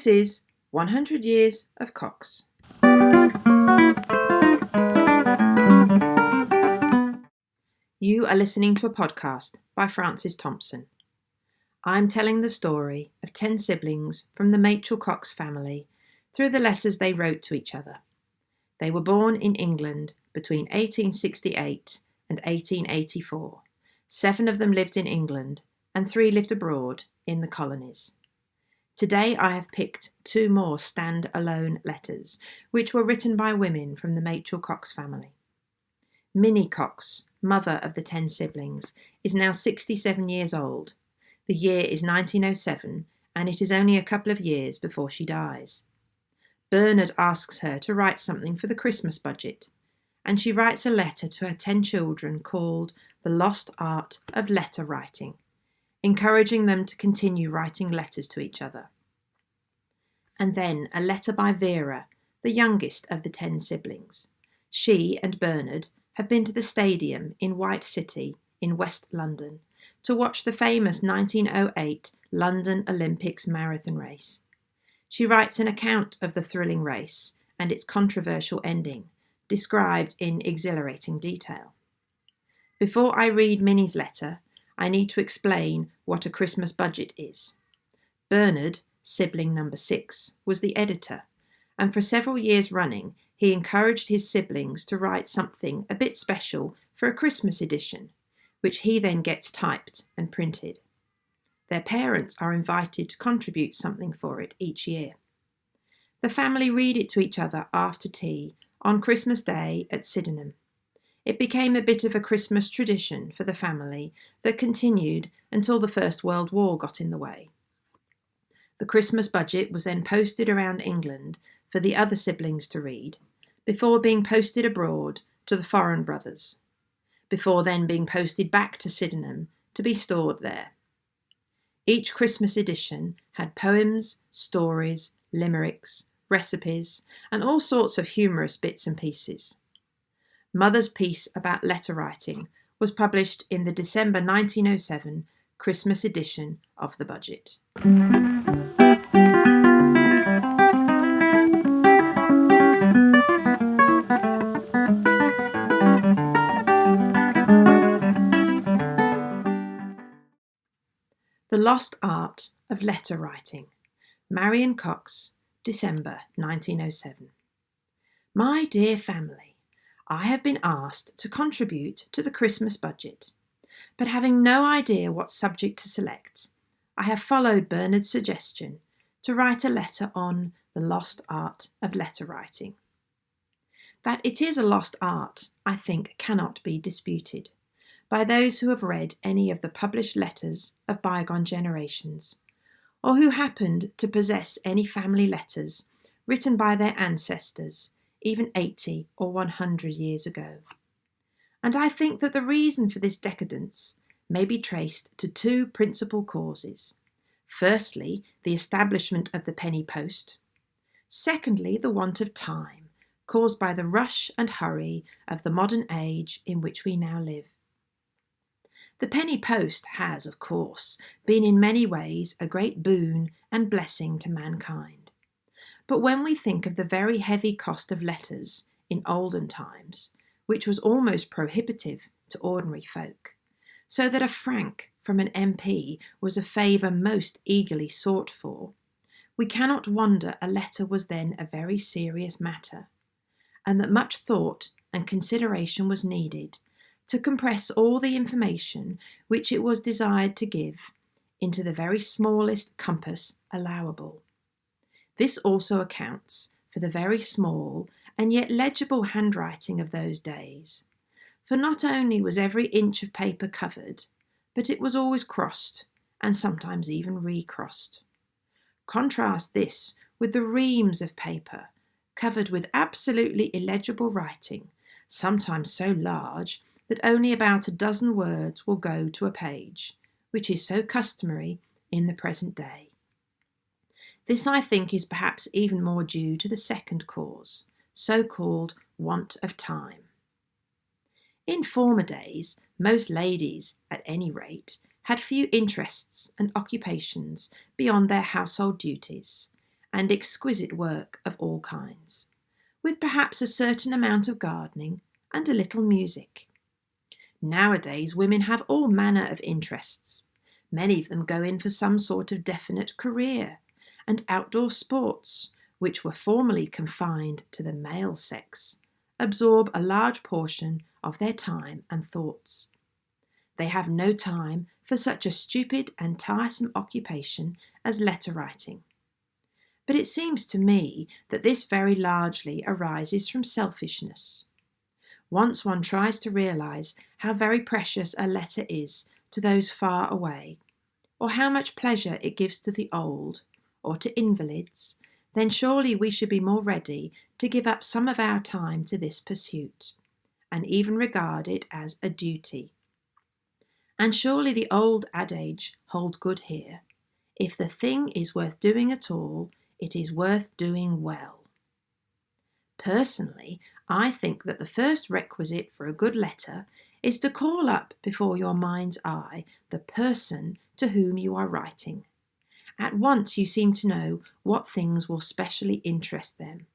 This is 100 Years of Cox. You are listening to a podcast by Frances Thompson. I'm telling the story of 10 siblings from the Minnie Cox family through the letters they wrote to each other. They were born in England between 1868 and 1884. 7 of them lived in England and 3 lived abroad in the colonies. Today I have picked 2 more stand-alone letters, which were written by women from the Minnie Cox family. Minnie Cox, mother of the 10 siblings, is now 67 years old. The year is 1907, and it is only a couple of years before she dies. Bernard asks her to write something for the Christmas budget, and she writes a letter to her 10 children called The Lost Art of Letter Writing, encouraging them to continue writing letters to each other. And then a letter by Vera, the youngest of the 10 siblings. She and Bernard have been to the stadium in White City in West London to watch the famous 1908 London Olympics marathon race. She writes an account of the thrilling race and its controversial ending, described in exhilarating detail. Before I read Minnie's letter, I need to explain what a Christmas budget is. Bernard, sibling number 6, was the editor, and for several years running, he encouraged his siblings to write something a bit special for a Christmas edition, which he then gets typed and printed. Their parents are invited to contribute something for it each year. The family read it to each other after tea on Christmas Day at Sydenham. It became a bit of a Christmas tradition for the family that continued until the First World War got in the way. The Christmas budget was then posted around England for the other siblings to read, before being posted abroad to the foreign brothers, before then being posted back to Sydenham to be stored there. Each Christmas edition had poems, stories, limericks, recipes, and all sorts of humorous bits and pieces. Mother's piece about letter writing was published in the December 1907 Christmas edition of the budget. The Lost Art of Letter Writing, Marian Cox, December 1907. My dear family, I have been asked to contribute to the Christmas budget, but having no idea what subject to select, I have followed Bernard's suggestion to write a letter on the lost art of letter writing. That it is a lost art, I think, cannot be disputed by those who have read any of the published letters of bygone generations, or who happened to possess any family letters written by their ancestors even 80 or 100 years ago. And I think that the reason for this decadence may be traced to 2 principal causes. Firstly, the establishment of the penny post. Secondly, the want of time, caused by the rush and hurry of the modern age in which we now live. The penny post has, of course, been in many ways a great boon and blessing to mankind. But when we think of the very heavy cost of letters in olden times, which was almost prohibitive to ordinary folk, so that a frank from an MP was a favour most eagerly sought for, we cannot wonder a letter was then a very serious matter, and that much thought and consideration was needed to compress all the information which it was desired to give into the very smallest compass allowable. This also accounts for the very small and yet legible handwriting of those days, for not only was every inch of paper covered, but it was always crossed, and sometimes even recrossed. Contrast this with the reams of paper covered with absolutely illegible writing, sometimes so large that only about a dozen words will go to a page, which is so customary in the present day. This, I think, is perhaps even more due to the second cause, so-called want of time. In former days, most ladies, at any rate, had few interests and occupations beyond their household duties, and exquisite work of all kinds, with perhaps a certain amount of gardening and a little music. Nowadays, women have all manner of interests. Many of them go in for some sort of definite career, and outdoor sports, which were formerly confined to the male sex, absorb a large portion of their time and thoughts. They have no time for such a stupid and tiresome occupation as letter writing. But it seems to me that this very largely arises from selfishness. Once one tries to realise how very precious a letter is to those far away, or how much pleasure it gives to the old, or to invalids, then surely we should be more ready to give up some of our time to this pursuit, and even regard it as a duty. And surely the old adage holds good here: if the thing is worth doing at all, it is worth doing well. Personally, I think that the first requisite for a good letter is to call up before your mind's eye the person to whom you are writing. At once you seem to know what things will specially interest them.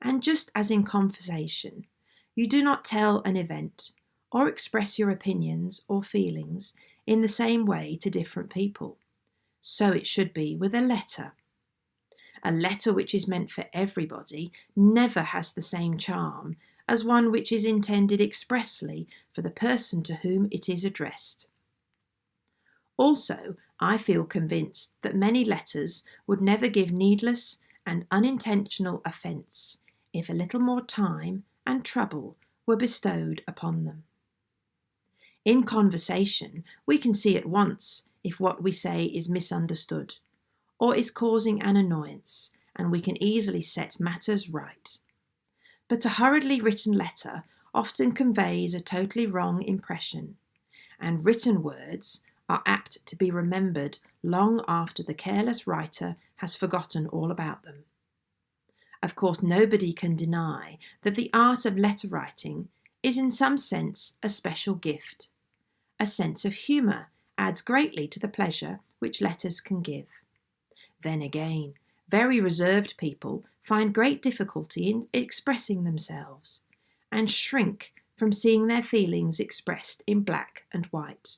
And just as in conversation, you do not tell an event or express your opinions or feelings in the same way to different people, so it should be with a letter. A letter which is meant for everybody never has the same charm as one which is intended expressly for the person to whom it is addressed. Also, I feel convinced that many letters would never give needless and unintentional offence if a little more time and trouble were bestowed upon them. In conversation, we can see at once if what we say is misunderstood or is causing an annoyance, and we can easily set matters right. But a hurriedly written letter often conveys a totally wrong impression, and written words are apt to be remembered long after the careless writer has forgotten all about them. Of course, nobody can deny that the art of letter writing is in some sense a special gift. A sense of humour adds greatly to the pleasure which letters can give. Then again, very reserved people find great difficulty in expressing themselves, and shrink from seeing their feelings expressed in black and white.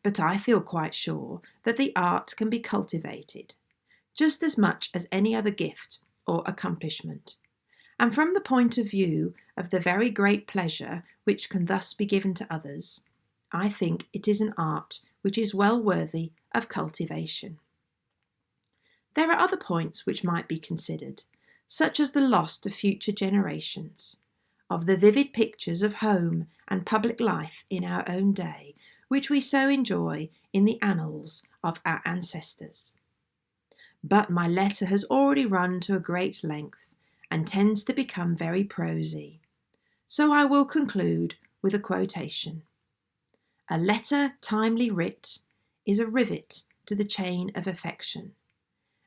But I feel quite sure that the art can be cultivated, just as much as any other gift or accomplishment. And from the point of view of the very great pleasure which can thus be given to others, I think it is an art which is well worthy of cultivation. There are other points which might be considered, such as the loss to future generations of the vivid pictures of home and public life in our own day, which we so enjoy in the annals of our ancestors. But my letter has already run to a great length and tends to become very prosy, so I will conclude with a quotation. A letter timely writ is a rivet to the chain of affection,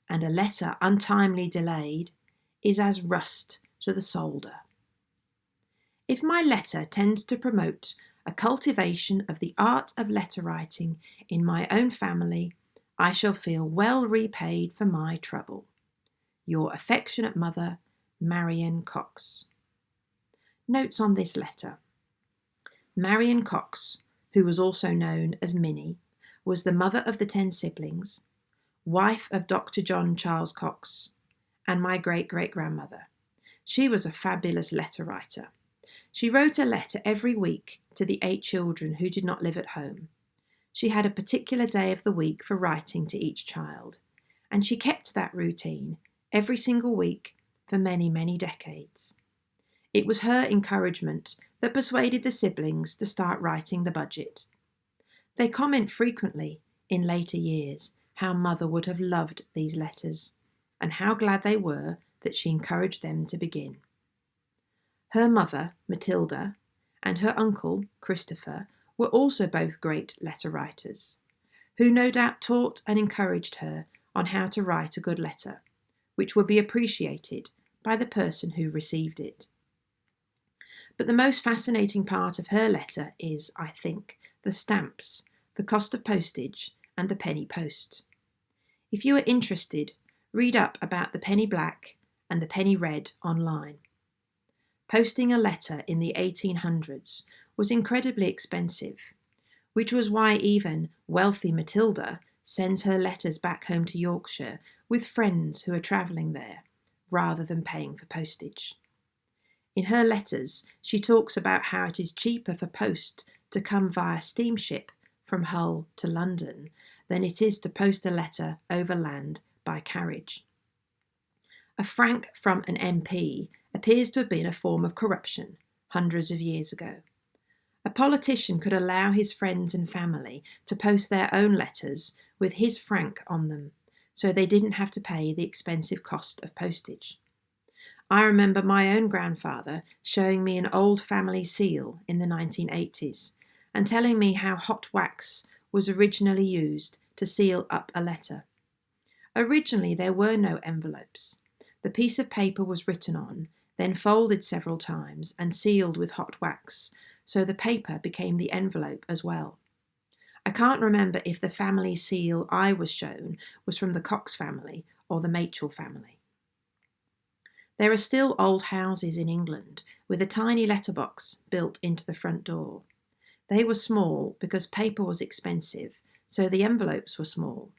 and a letter untimely delayed is as rust to the solder. If my letter tends to promote a cultivation of the art of letter writing in my own family, I shall feel well repaid for my trouble. Your affectionate mother, Marian Cox. Notes on this letter. Marian Cox, who was also known as Minnie, was the mother of the 10 siblings, wife of Dr. John Charles Cox, and my great-great-grandmother. She was a fabulous letter writer. She wrote a letter every week to the 8 children who did not live at home. She had a particular day of the week for writing to each child, and she kept that routine every single week for many, many decades. It was her encouragement that persuaded the siblings to start writing the budget. They comment frequently, in later years, how Mother would have loved these letters, and how glad they were that she encouraged them to begin. Her mother, Matilda, and her uncle, Christopher, were also both great letter writers, who no doubt taught and encouraged her on how to write a good letter, which would be appreciated by the person who received it. But the most fascinating part of her letter is, I think, the stamps, the cost of postage, and the penny post. If you are interested, Read up about the penny black and the penny red online. Posting a letter in the 1800s was incredibly expensive, which was why even wealthy Matilda sends her letters back home to Yorkshire with friends who are travelling there, rather than paying for postage. In her letters, she talks about how it is cheaper for post to come via steamship from Hull to London than it is to post a letter overland by carriage. A franc from an MP appears to have been a form of corruption hundreds of years ago. A politician could allow his friends and family to post their own letters with his franc on them, so they didn't have to pay the expensive cost of postage. I remember my own grandfather showing me an old family seal in the 1980s and telling me how hot wax was originally used to seal up a letter. Originally, there were no envelopes. The piece of paper was written on, then folded several times and sealed with hot wax, so the paper became the envelope as well. I can't remember if the family seal I was shown was from the Cox family or the Machel family. There are still old houses in England with a tiny letterbox built into the front door. They were small because paper was expensive, so the envelopes were small.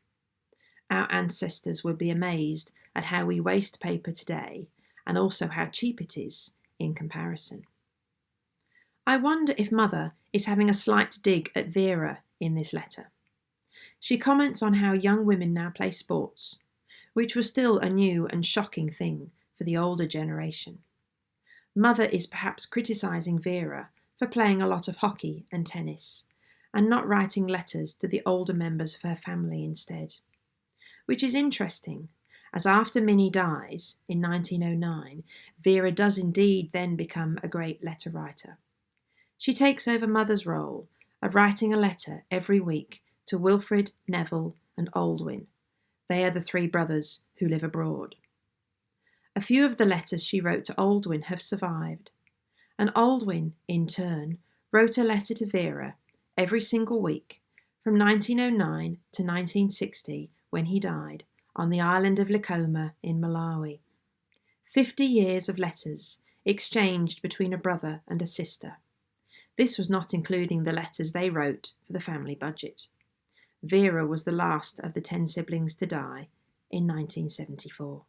Our ancestors would be amazed at how we waste paper today and also how cheap it is in comparison. I wonder if Mother is having a slight dig at Vera in this letter. She comments on how young women now play sports, which was still a new and shocking thing for the older generation. Mother is perhaps criticising Vera for playing a lot of hockey and tennis and not writing letters to the older members of her family instead. Which is interesting, as after Minnie dies in 1909, Vera does indeed then become a great letter writer. She takes over Mother's role of writing a letter every week to Wilfred, Neville and Aldwyn. They are the three brothers who live abroad. A few of the letters she wrote to Aldwyn have survived, and Aldwyn, in turn, wrote a letter to Vera every single week from 1909 to 1960 when he died on the island of Likoma in Malawi. 50 years of letters exchanged between a brother and a sister. This was not including the letters they wrote for the family budget. Vera was the last of the 10 siblings to die in 1974.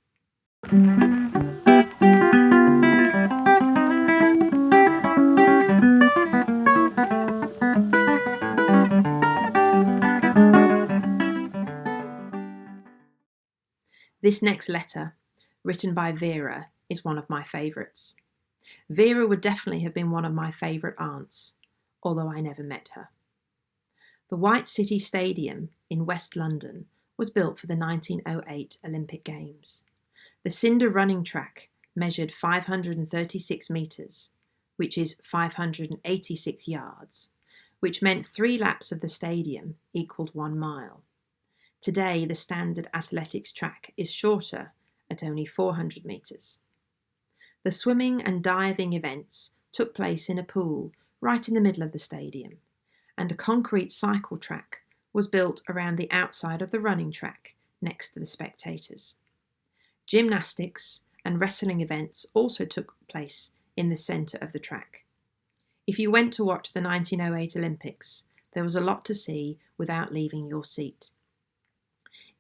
This next letter, written by Vera, is one of my favourites. Vera would definitely have been one of my favourite aunts, although I never met her. The White City Stadium in West London was built for the 1908 Olympic Games. The cinder running track measured 536 metres, which is 586 yards, which meant 3 laps of the stadium equalled 1 mile. Today, the standard athletics track is shorter at only 400 metres. The swimming and diving events took place in a pool right in the middle of the stadium, and a concrete cycle track was built around the outside of the running track next to the spectators. Gymnastics and wrestling events also took place in the centre of the track. If you went to watch the 1908 Olympics, there was a lot to see without leaving your seat.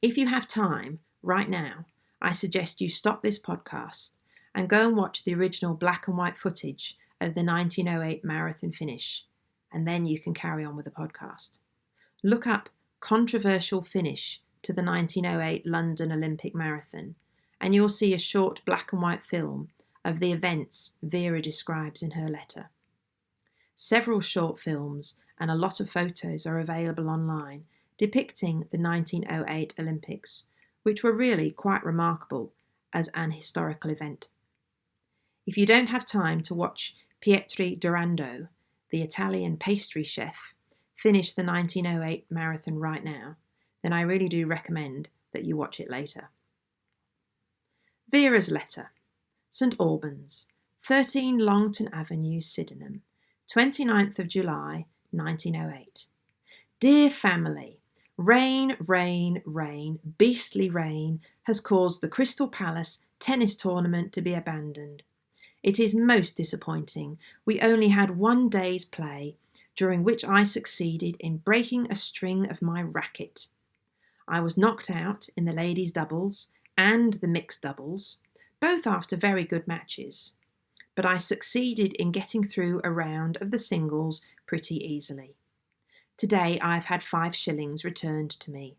If you have time, right now, I suggest you stop this podcast and go and watch the original black and white footage of the 1908 marathon finish, and then you can carry on with the podcast. Look up controversial finish to the 1908 London Olympic Marathon, and you'll see a short black and white film of the events Vera describes in her letter. Several short films and a lot of photos are available online depicting the 1908 Olympics, which were really quite remarkable as an historical event. If you don't have time to watch Pietro Durando, the Italian pastry chef, finish the 1908 marathon right now, then I really do recommend that you watch it later. Vera's letter. St Albans, 13 Longton Avenue, Sydenham, 29th of July, 1908. Dear family, Rain, rain, rain, beastly rain has caused the Crystal Palace tennis tournament to be abandoned. It is most disappointing. We only had one day's play, during which I succeeded in breaking a string of my racket. I was knocked out in the ladies' doubles and the mixed doubles, both after very good matches, but I succeeded in getting through a round of the singles pretty easily. Today I've had 5 shillings returned to me,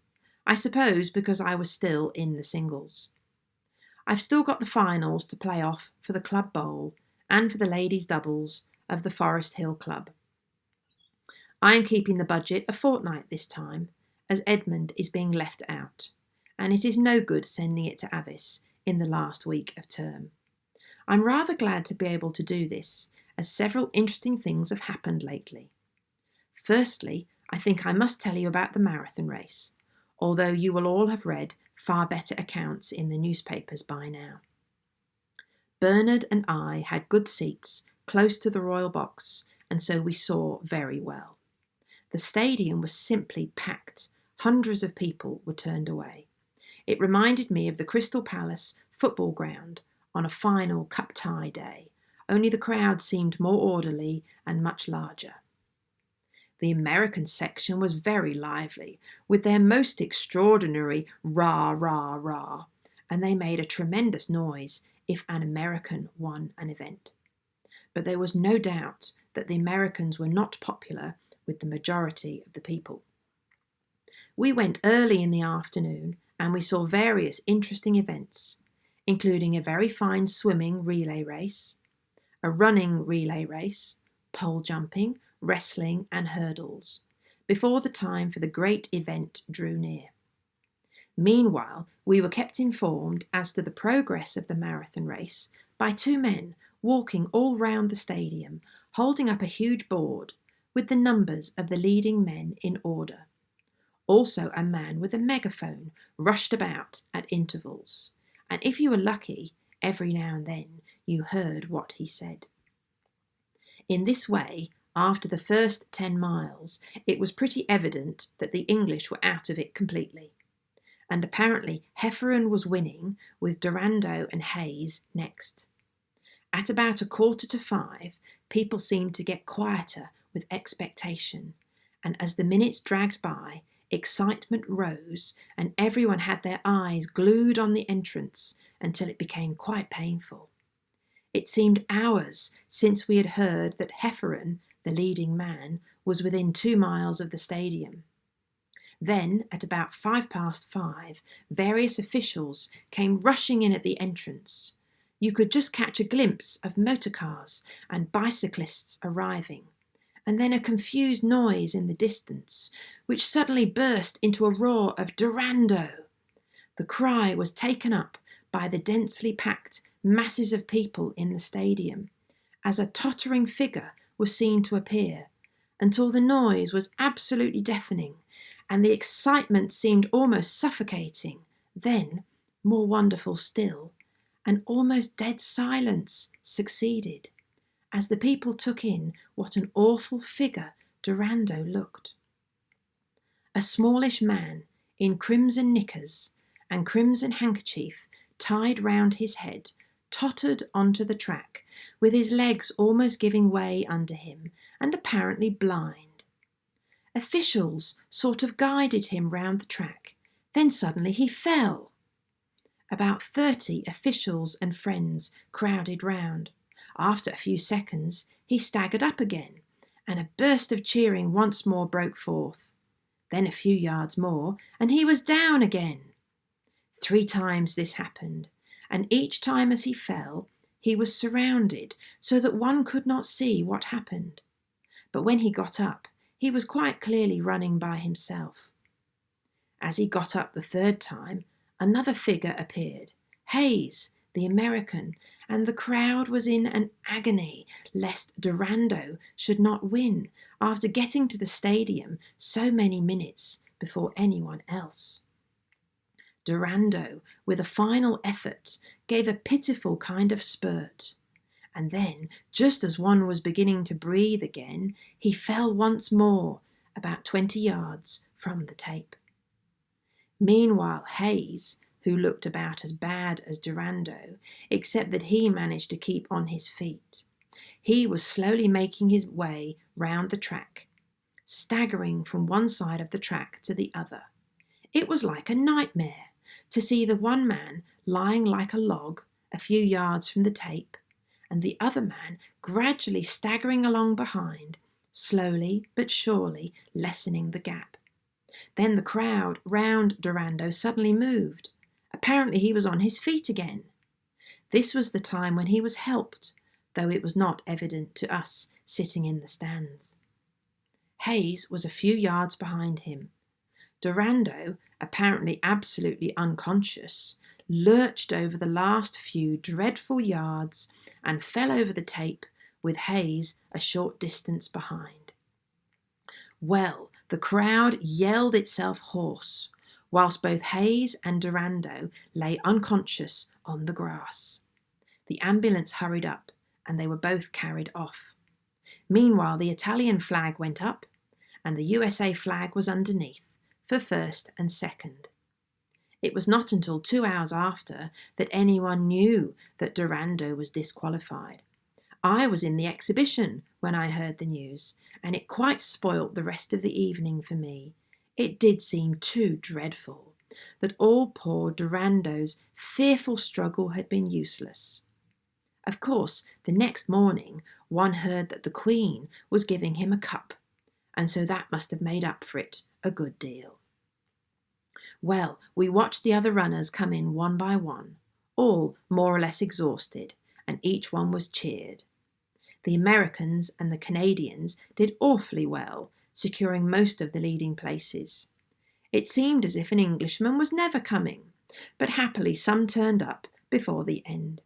I suppose because I was still in the singles. I've still got the finals to play off for the club bowl and for the ladies' doubles of the Forest Hill Club. I am keeping the budget a fortnight this time, as Edmund is being left out, and it is no good sending it to Avis in the last week of term. I'm rather glad to be able to do this, as several interesting things have happened lately. Firstly, I think I must tell you about the marathon race, although you will all have read far better accounts in the newspapers by now. Bernard and I had good seats close to the royal box, and so we saw very well. The stadium was simply packed. Hundreds of people were turned away. It reminded me of the Crystal Palace football ground on a final cup tie day, only the crowd seemed more orderly and much larger. The American section was very lively, with their most extraordinary rah, rah, rah, and they made a tremendous noise if an American won an event. But there was no doubt that the Americans were not popular with the majority of the people. We went early in the afternoon and we saw various interesting events, including a very fine swimming relay race, a running relay race, pole jumping, wrestling and hurdles, before the time for the great event drew near. Meanwhile, we were kept informed as to the progress of the marathon race by 2 men walking all round the stadium, holding up a huge board with the numbers of the leading men in order. Also a man with a megaphone rushed about at intervals, and if you were lucky, every now and then you heard what he said. In this way, after the first 10 miles, it was pretty evident that the English were out of it completely. And apparently Hefferon was winning, with Durando and Hayes next. At about 4:45, people seemed to get quieter with expectation, and as the minutes dragged by, excitement rose and everyone had their eyes glued on the entrance until it became quite painful. It seemed hours since we had heard that Hefferon, the leading man, was within 2 miles of the stadium. Then, at about 5:05, various officials came rushing in at the entrance. You could just catch a glimpse of motor cars and bicyclists arriving, and then a confused noise in the distance, which suddenly burst into a roar of Durando. The cry was taken up by the densely packed masses of people in the stadium, as a tottering figure was seen to appear, until the noise was absolutely deafening, and the excitement seemed almost suffocating. Then, more wonderful still, an almost dead silence succeeded, as the people took in what an awful figure Durando looked. A smallish man in crimson knickers and crimson handkerchief tied round his head tottered onto the track, with his legs almost giving way under him, and apparently blind. Officials sort of guided him round the track, then suddenly he fell. About 30 officials and friends crowded round. After a few seconds, he staggered up again, and a burst of cheering once more broke forth. Then a few yards more, and he was down again. 3 times this happened, and each time as he fell, he was surrounded so that one could not see what happened. But when he got up, he was quite clearly running by himself. As he got up the 3rd time, another figure appeared, Hayes, the American, and the crowd was in an agony lest Durando should not win after getting to the stadium so many minutes before anyone else. Durando, with a final effort, gave a pitiful kind of spurt, and then, just as one was beginning to breathe again, he fell once more, about 20 yards from the tape. Meanwhile, Hayes, who looked about as bad as Durando, except that he managed to keep on his feet, he was slowly making his way round the track, staggering from one side of the track to the other. It was like a nightmare to see the one man lying like a log a few yards from the tape, and the other man gradually staggering along behind, slowly but surely lessening the gap. Then the crowd round Durando suddenly moved. Apparently he was on his feet again. This was the time when he was helped, though it was not evident to us sitting in the stands. Hayes was a few yards behind him. Durando, apparently absolutely unconscious, lurched over the last few dreadful yards and fell over the tape with Hayes a short distance behind. Well, the crowd yelled itself hoarse, whilst both Hayes and Durando lay unconscious on the grass. The ambulance hurried up, and they were both carried off. Meanwhile, the Italian flag went up, and the USA flag was underneath, for first and second. It was not until 2 hours after that anyone knew that Durando was disqualified. I was in the exhibition when I heard the news, and it quite spoilt the rest of the evening for me. It did seem too dreadful that all poor Durando's fearful struggle had been useless. Of course, the next morning one heard that the Queen was giving him a cup, and so that must have made up for it a good deal. Well, we watched the other runners come in one by one, all more or less exhausted, and each one was cheered. The Americans and the Canadians did awfully well, securing most of the leading places. It seemed as if an Englishman was never coming, but happily some turned up before the end.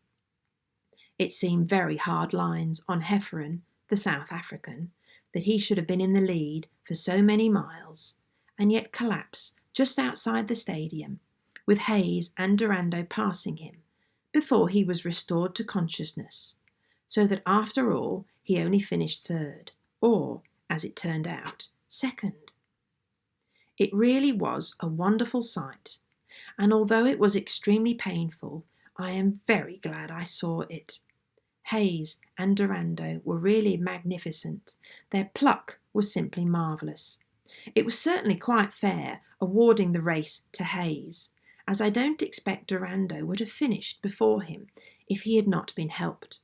It seemed very hard lines on Hefferon, the South African, that he should have been in the lead for so many miles, and yet collapse just outside the stadium, with Hayes and Durando passing him, before he was restored to consciousness, so that after all he only finished third, or, as it turned out, second. It really was a wonderful sight, and although it was extremely painful, I am very glad I saw it. Hayes and Durando were really magnificent. Their pluck was simply marvellous. It was certainly quite fair awarding the race to Hayes, as I don't expect Durando would have finished before him if he had not been helped.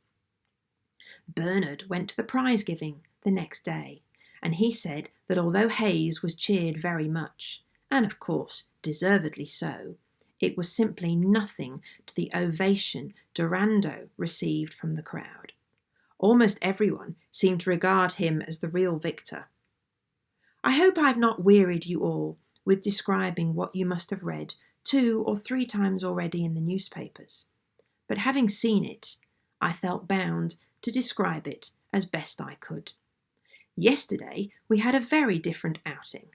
Bernard went to the prize giving the next day, and he said that although Hayes was cheered very much, and of course deservedly so, it was simply nothing to the ovation Durando received from the crowd. Almost everyone seemed to regard him as the real victor. I hope I have not wearied you all with describing what you must have read 2 or 3 times already in the newspapers, but having seen it, I felt bound to describe it as best I could. Yesterday we had a very different outing.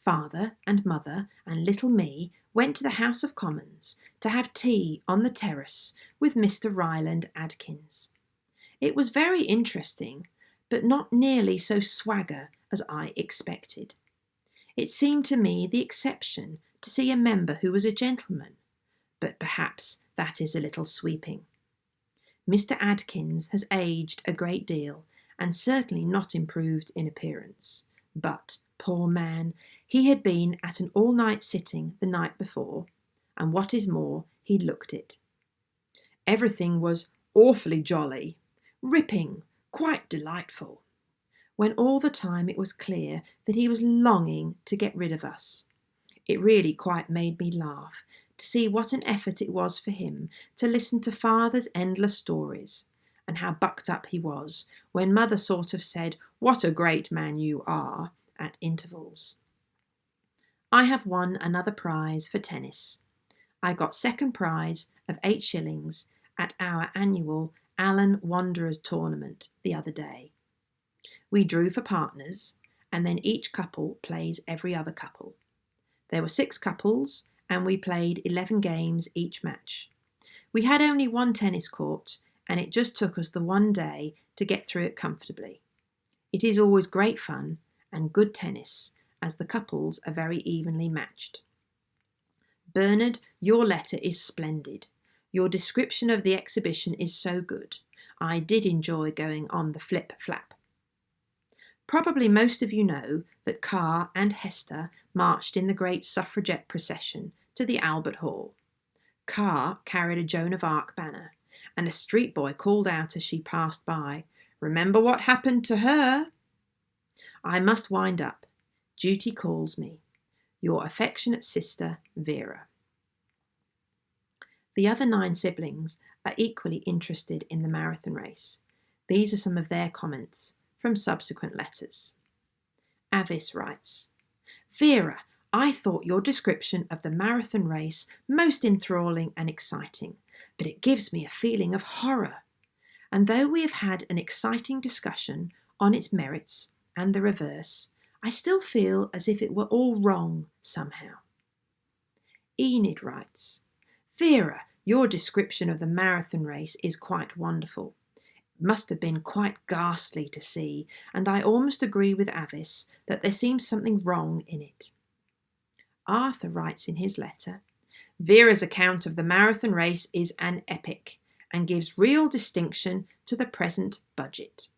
Father and Mother and little me went to the House of Commons to have tea on the terrace with Mr. Ryland Adkins. It was very interesting, but not nearly so swagger as I expected. It seemed to me the exception to see a member who was a gentleman, but perhaps that is a little sweeping. Mr. Adkins has aged a great deal and certainly not improved in appearance, but, poor man, he had been at an all-night sitting the night before, and what is more, he looked it. Everything was awfully jolly, ripping, quite delightful, when all the time it was clear that he was longing to get rid of us. It really quite made me laugh to see what an effort it was for him to listen to Father's endless stories, and how bucked up he was when Mother sort of said, "What a great man you are," at intervals. I have won another prize for tennis. I got second prize of 8 shillings at our annual Allen Wanderers tournament the other day. We drew for partners, and then each couple plays every other couple. There were 6 couples, and we played 11 games each match. We had only one tennis court, and it just took us the one day to get through it comfortably. It is always great fun and good tennis, as the couples are very evenly matched. Bernard, your letter is splendid. Your description of the exhibition is so good. I did enjoy going on the flip-flap. Probably most of you know that Carr and Hester marched in the great suffragette procession to the Albert Hall. Carr carried a Joan of Arc banner, and a street boy called out as she passed by, "Remember what happened to her?" I must wind up. Duty calls me. Your affectionate sister, Vera. The other 9 siblings are equally interested in the marathon race. These are some of their comments from subsequent letters. Avis writes, "Vera, I thought your description of the marathon race most enthralling and exciting, but it gives me a feeling of horror. And though we have had an exciting discussion on its merits and the reverse, I still feel as if it were all wrong somehow." Enid writes, "Vera, your description of the marathon race is quite wonderful. It must have been quite ghastly to see, and I almost agree with Avis that there seems something wrong in it." Arthur writes in his letter, "Vera's account of the marathon race is an epic and gives real distinction to the present budget."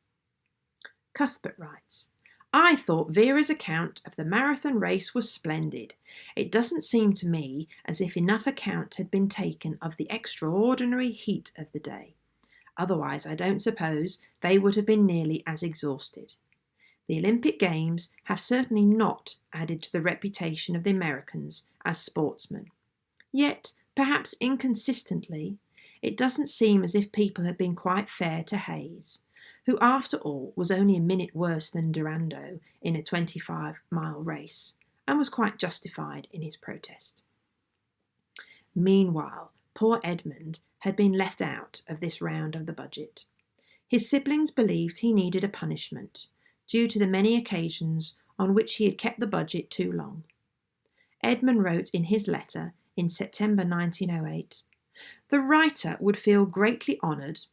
Cuthbert writes, "I thought Vera's account of the marathon race was splendid. It doesn't seem to me as if enough account had been taken of the extraordinary heat of the day. Otherwise, I don't suppose they would have been nearly as exhausted. The Olympic Games have certainly not added to the reputation of the Americans as sportsmen. Yet, perhaps inconsistently, it doesn't seem as if people had been quite fair to Hayes, who after all was only a minute worse than Durando in a 25-mile race, and was quite justified in his protest." Meanwhile, poor Edmund had been left out of this round of the budget. His siblings believed he needed a punishment, due to the many occasions on which he had kept the budget too long. Edmund wrote in his letter in September 1908, "The writer would feel greatly honoured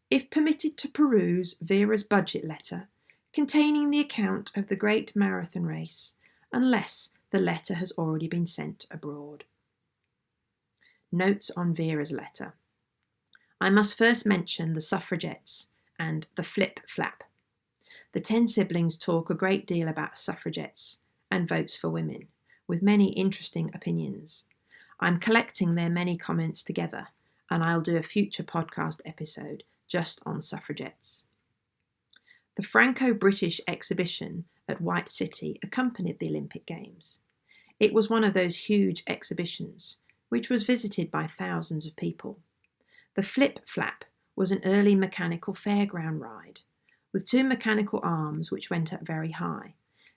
if permitted to peruse Vera's budget letter containing the account of the great marathon race, unless the letter has already been sent abroad." Notes on Vera's letter. I must first mention the suffragettes and the flip-flap. The 10 siblings talk a great deal about suffragettes and votes for women, with many interesting opinions. I'm collecting their many comments together, and I'll do a future podcast episode just on suffragettes. The Franco-British exhibition at White City accompanied the Olympic Games. It was one of those huge exhibitions, which was visited by thousands of people. The flip-flap was an early mechanical fairground ride, with 2 mechanical arms which went up very high.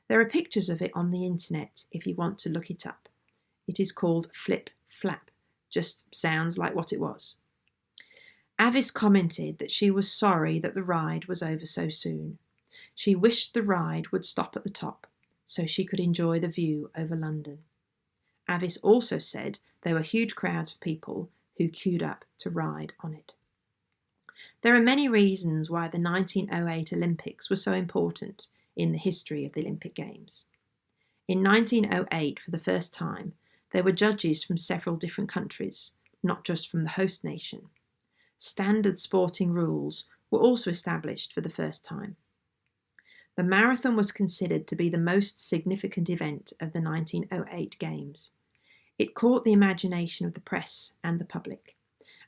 There are pictures of it on the internet if you want to look it up. It is called flip-flap, just sounds like what it was. Avis commented that she was sorry that the ride was over so soon. She wished the ride would stop at the top, so she could enjoy the view over London. Avis also said there were huge crowds of people who queued up to ride on it. There are many reasons why the 1908 Olympics were so important in the history of the Olympic Games. In 1908, for the first time, there were judges from several different countries, not just from the host nation. Standard sporting rules were also established for the first time. The marathon was considered to be the most significant event of the 1908 Games. It caught the imagination of the press and the public,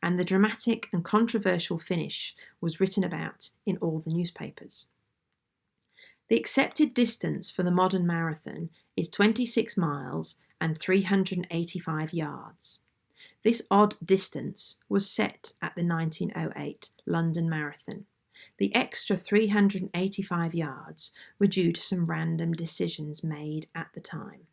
and the dramatic and controversial finish was written about in all the newspapers. The accepted distance for the modern marathon is 26 miles and 385 yards. This odd distance was set at the 1908 London Marathon. The extra 385 yards were due to some random decisions made at the time.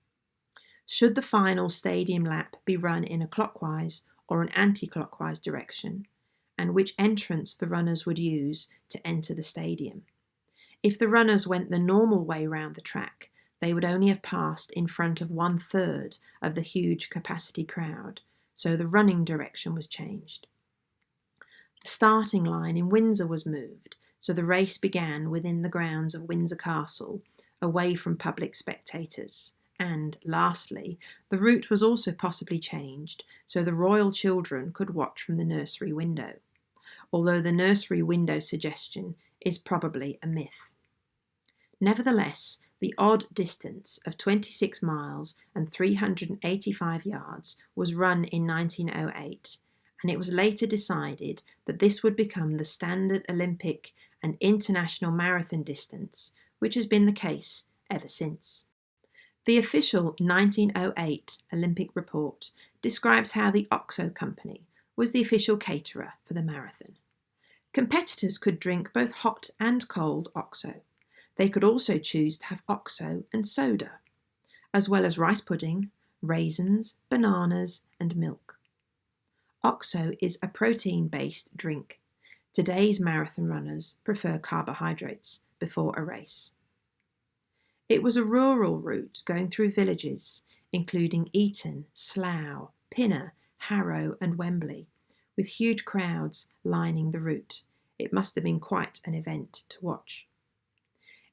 Should the final stadium lap be run in a clockwise or an anti-clockwise direction, and which entrance the runners would use to enter the stadium? If the runners went the normal way round the track, they would only have passed in front of 1/3 of the huge capacity crowd, so the running direction was changed. The starting line in Windsor was moved, so the race began within the grounds of Windsor Castle, away from public spectators, And, lastly, the route was also possibly changed so the royal children could watch from the nursery window, although the nursery window suggestion is probably a myth. Nevertheless, the odd distance of 26 miles and 385 yards was run in 1908, and it was later decided that this would become the standard Olympic and international marathon distance, which has been the case ever since. The official 1908 Olympic report describes how the OXO company was the official caterer for the marathon. Competitors could drink both hot and cold OXO. They could also choose to have OXO and soda, as well as rice pudding, raisins, bananas, and milk. OXO is a protein-based drink. Today's marathon runners prefer carbohydrates before a race. It was a rural route going through villages, including Eton, Slough, Pinner, Harrow, and Wembley, with huge crowds lining the route. It must have been quite an event to watch.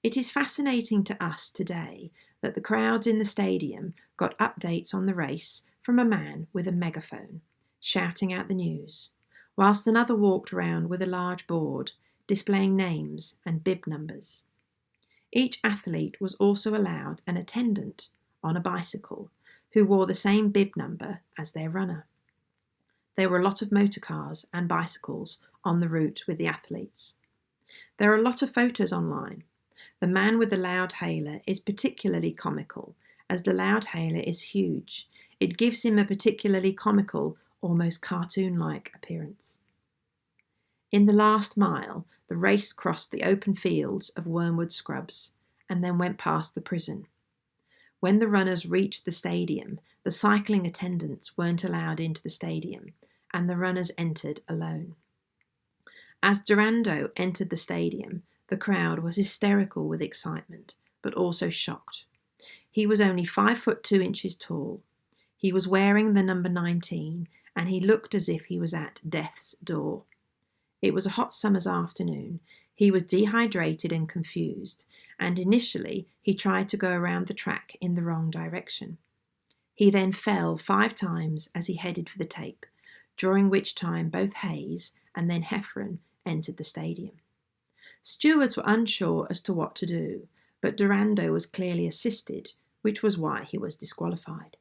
It is fascinating to us today that the crowds in the stadium got updates on the race from a man with a megaphone, shouting out the news, whilst another walked around with a large board displaying names and bib numbers. Each athlete was also allowed an attendant on a bicycle who wore the same bib number as their runner. There were a lot of motor cars and bicycles on the route with the athletes. There are a lot of photos online. The man with the loudhailer is particularly comical, as the loudhailer is huge. It gives him a particularly comical, almost cartoon-like appearance. In the last mile, the race crossed the open fields of Wormwood Scrubs and then went past the prison. When the runners reached the stadium, the cycling attendants weren't allowed into the stadium, and the runners entered alone. As Durando entered the stadium, the crowd was hysterical with excitement, but also shocked. He was only 5'2" tall. He was wearing the number 19, and he looked as if he was at death's door. It was a hot summer's afternoon. He was dehydrated and confused, and initially he tried to go around the track in the wrong direction. He then fell 5 times as he headed for the tape, during which time both Hayes and then Heffron entered the stadium. Stewards were unsure as to what to do, but Durando was clearly assisted, which was why he was disqualified.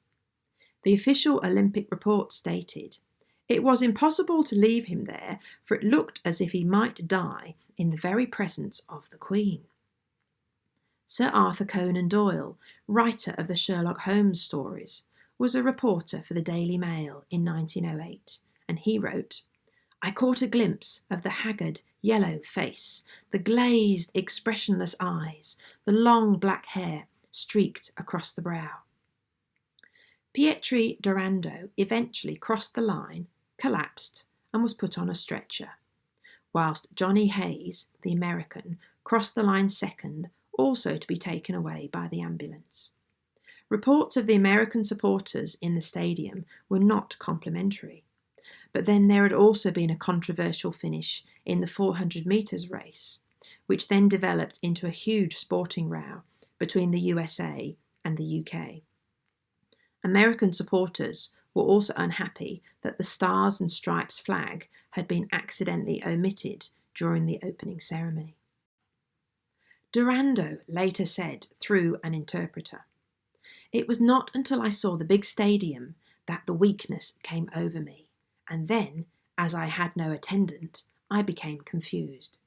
The official Olympic report stated, "It was impossible to leave him there, for it looked as if he might die in the very presence of the Queen." Sir Arthur Conan Doyle, writer of the Sherlock Holmes stories, was a reporter for the Daily Mail in 1908, and he wrote, "I caught a glimpse of the haggard, yellow face, the glazed, expressionless eyes, the long black hair streaked across the brow." Pietri Durando eventually crossed the line, collapsed, and was put on a stretcher, whilst Johnny Hayes, the American, crossed the line second, also to be taken away by the ambulance. Reports of the American supporters in the stadium were not complimentary. But then there had also been a controversial finish in the 400 metres race, which then developed into a huge sporting row between the USA and the UK. American supporters were also unhappy that the Stars and Stripes flag had been accidentally omitted during the opening ceremony. Durando later said through an interpreter, "It was not until I saw the big stadium that the weakness came over me, and then, as I had no attendant, I became confused.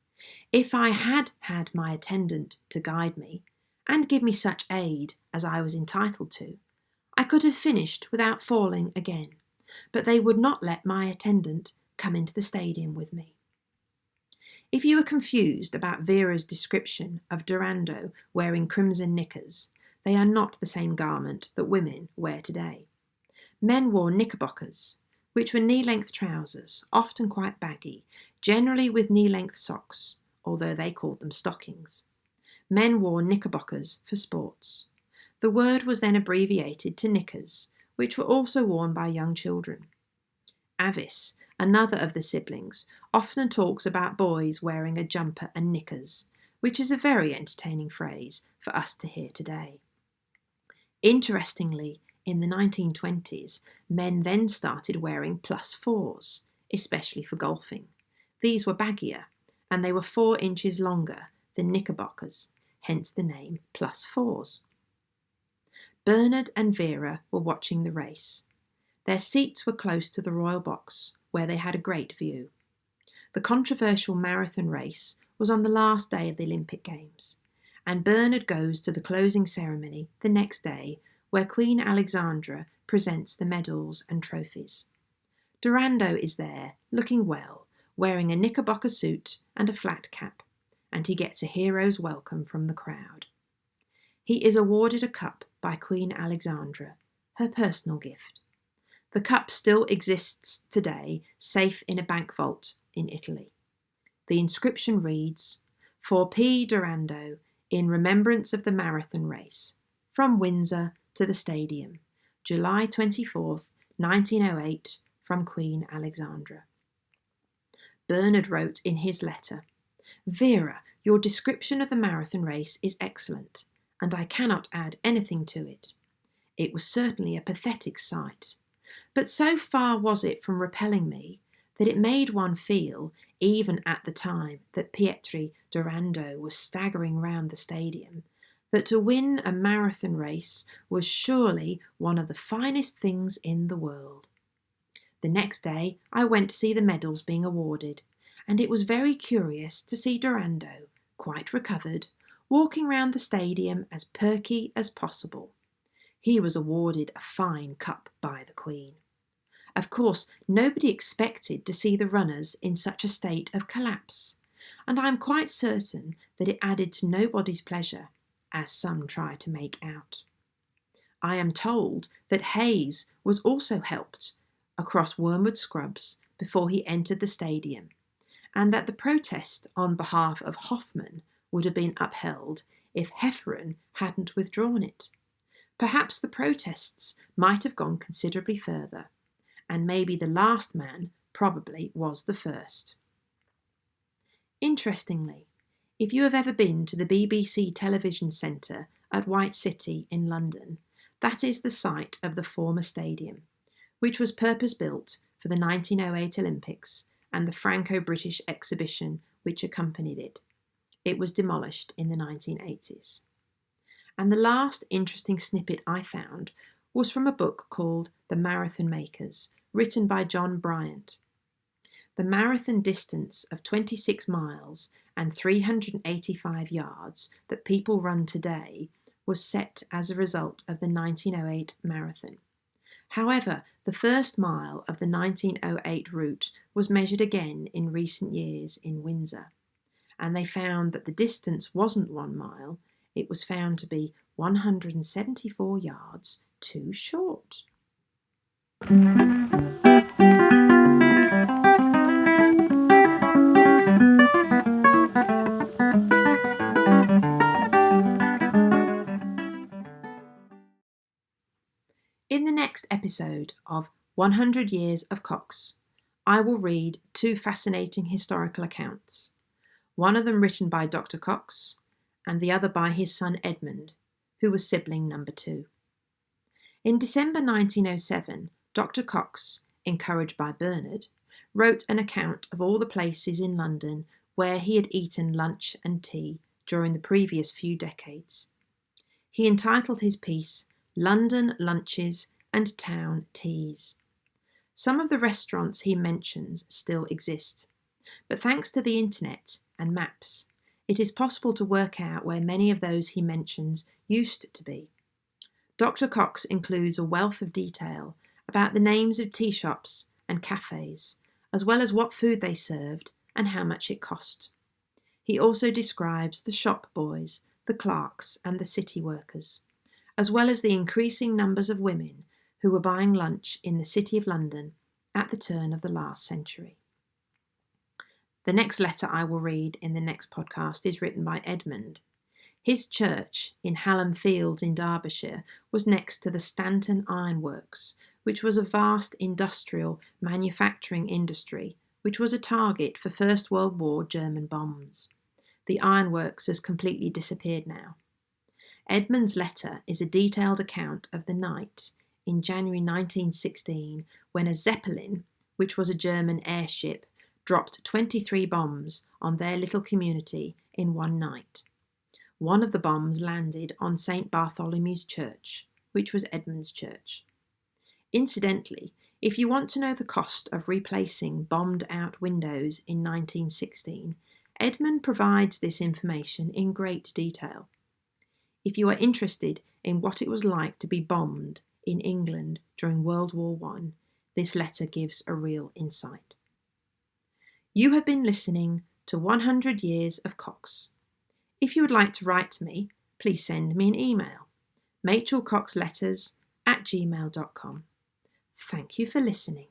If I had had my attendant to guide me, and give me such aid as I was entitled to, I could have finished without falling again, but they would not let my attendant come into the stadium with me." If you are confused about Vera's description of Durando wearing crimson knickers, they are not the same garment that women wear today. Men wore knickerbockers, which were knee-length trousers, often quite baggy, generally with knee-length socks, although they called them stockings. Men wore knickerbockers for sports. The word was then abbreviated to knickers, which were also worn by young children. Avis, another of the siblings, often talks about boys wearing a jumper and knickers, which is a very entertaining phrase for us to hear today. Interestingly, in the 1920s, men then started wearing +4s, especially for golfing. These were baggier, and they were 4 inches longer than knickerbockers, hence the name +4s. Bernard and Vera were watching the race. Their seats were close to the royal box, where they had a great view. The controversial marathon race was on the last day of the Olympic Games, and Bernard goes to the closing ceremony the next day, where Queen Alexandra presents the medals and trophies. Durando is there, looking well, wearing a knickerbocker suit and a flat cap, and he gets a hero's welcome from the crowd. He is awarded a cup by Queen Alexandra, her personal gift. The cup still exists today, safe in a bank vault in Italy. The inscription reads, "For P. Durando, in remembrance of the marathon race, from Windsor to the Stadium, July 24th, 1908, from Queen Alexandra." Bernard wrote in his letter, "Vera, your description of the marathon race is excellent, and I cannot add anything to it. It was certainly a pathetic sight, but so far was it from repelling me that it made one feel, even at the time that Pietri Durando was staggering round the stadium, that to win a marathon race was surely one of the finest things in the world." The next day I went to see the medals being awarded, and it was very curious to see Durando, quite recovered, walking round the stadium as perky as possible. He was awarded a fine cup by the Queen. Of course, nobody expected to see the runners in such a state of collapse, and I am quite certain that it added to nobody's pleasure, as some try to make out. I am told that Hayes was also helped across Wormwood Scrubs before he entered the stadium, and that the protest on behalf of Hoffman would have been upheld if Hefferon hadn't withdrawn it. Perhaps the protests might have gone considerably further, and maybe the last man probably was the first. Interestingly, if you have ever been to the BBC Television Centre at White City in London, that is the site of the former stadium, which was purpose-built for the 1908 Olympics and the Franco-British exhibition which accompanied it. It was demolished in the 1980s. And the last interesting snippet I found was from a book called The Marathon Makers, written by John Bryant. The marathon distance of 26 miles and 385 yards that people run today was set as a result of the 1908 marathon. However, the first mile of the 1908 route was measured again in recent years in Windsor, and they found that the distance wasn't 1 mile, it was found to be 174 yards too short. In the next episode of 100 Years of Cox, I will read 2 fascinating historical accounts, one of them written by Dr. Cox and the other by his son Edmund, who was sibling number 2. In December 1907, Dr. Cox, encouraged by Bernard, wrote an account of all the places in London where he had eaten lunch and tea during the previous few decades. He entitled his piece London Lunches and Town Teas. Some of the restaurants he mentions still exist, but thanks to the internet and maps, it is possible to work out where many of those he mentions used to be. Dr. Cox includes a wealth of detail about the names of tea shops and cafes, as well as what food they served and how much it cost. He also describes the shop boys, the clerks, and the city workers, as well as the increasing numbers of women who were buying lunch in the City of London at the turn of the last century. The next letter I will read in the next podcast is written by Edmund. His church in Hallam Fields in Derbyshire was next to the Stanton Iron Works, which was a vast industrial manufacturing industry which was a target for First World War German bombs. The ironworks has completely disappeared now. Edmund's letter is a detailed account of the night in January 1916 when a Zeppelin, which was a German airship, dropped 23 bombs on their little community in one night. One of the bombs landed on St. Bartholomew's Church, which was Edmund's church. Incidentally, if you want to know the cost of replacing bombed-out windows in 1916, Edmund provides this information in great detail. If you are interested in what it was like to be bombed in England during World War I, this letter gives a real insight. You have been listening to 100 Years of Cox. If you would like to write to me, please send me an email, machelcoxletters@gmail.com. Thank you for listening.